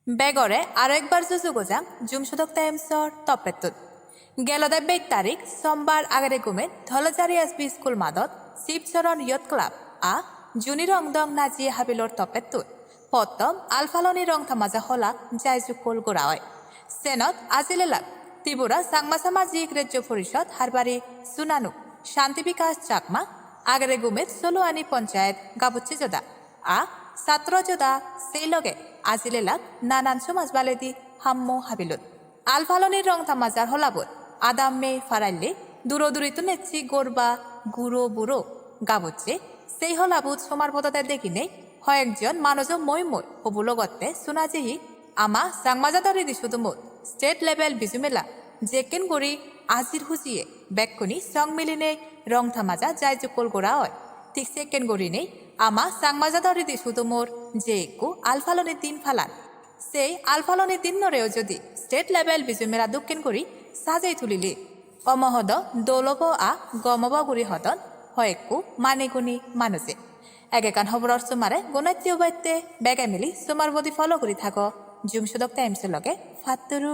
বেগরে আরো একবার সুযোগজাম জুমসুদক টাইমসর তপেতুত গেলদে 22 তারিখ সোমবার আগারে গুমে ধলজারি এসবি স্কুল মাদত শিবচরণ ইয়ত ক্লাব আ জুনি রং দং নাজি হাবিলর তপেতুত পত্তম আলফালনি রং থামাজা হলা জায়জুকুল গোড়ায় সেনত আজিলেলাক ত্রিপুরা সাংমা সামাজিক রাজ্য পরিষদ হারবারি সুনানু শান্তি বিকাশ চাকমা আগারে গুমে সোলোয়ানি পঞ্চায়েত গাবুচ্ছি জদা আ ছাত্র জদা সেই লগে আজিলেলাক নানান সমাজ বালেদি হাম্মো হাবিলত আলফালনির রং তামাজার হলাবত আদাম মে ফারাইলে দূরদূরিত নেচ্ছি গোরবা গুরো বুড়ো গাবচ্ছে সেই হলাবুত সমার পদাতে দেখিনে কয়েকজন মানুষ মই মই হবুলগতে সুনাজিহি আমা সাংমাজাদারি দিশুদুমত স্টেট লেভেল বিজুমেলা জেকেন গড়ি আজির হুজিয়ে বেকুনি সং মিলিনে রং থামাজা যাই জুকল গোড়া হয় ঠিক সেকেন্ড গড়ি নেই আমা সাংমাজাদারি দিশুদুমোর যে একু আলফালনি দিন ফালান সেই আলফালনি দিন নরেও যদি স্টেট লেভেল বিজুমেলা দক্ষিণ করি সাজাই তুলিলে অমহদ দৌলব আ গমব গুড়ি হদন হয়েকু মানিগুনি মানুষে একেকান খবরের সুমারে গুণাত্মীয় বাইতে বেগে মিলি সুমার বদি ফলো করি থাকো জুমসুদক টাইমসের লগে ফাতুরু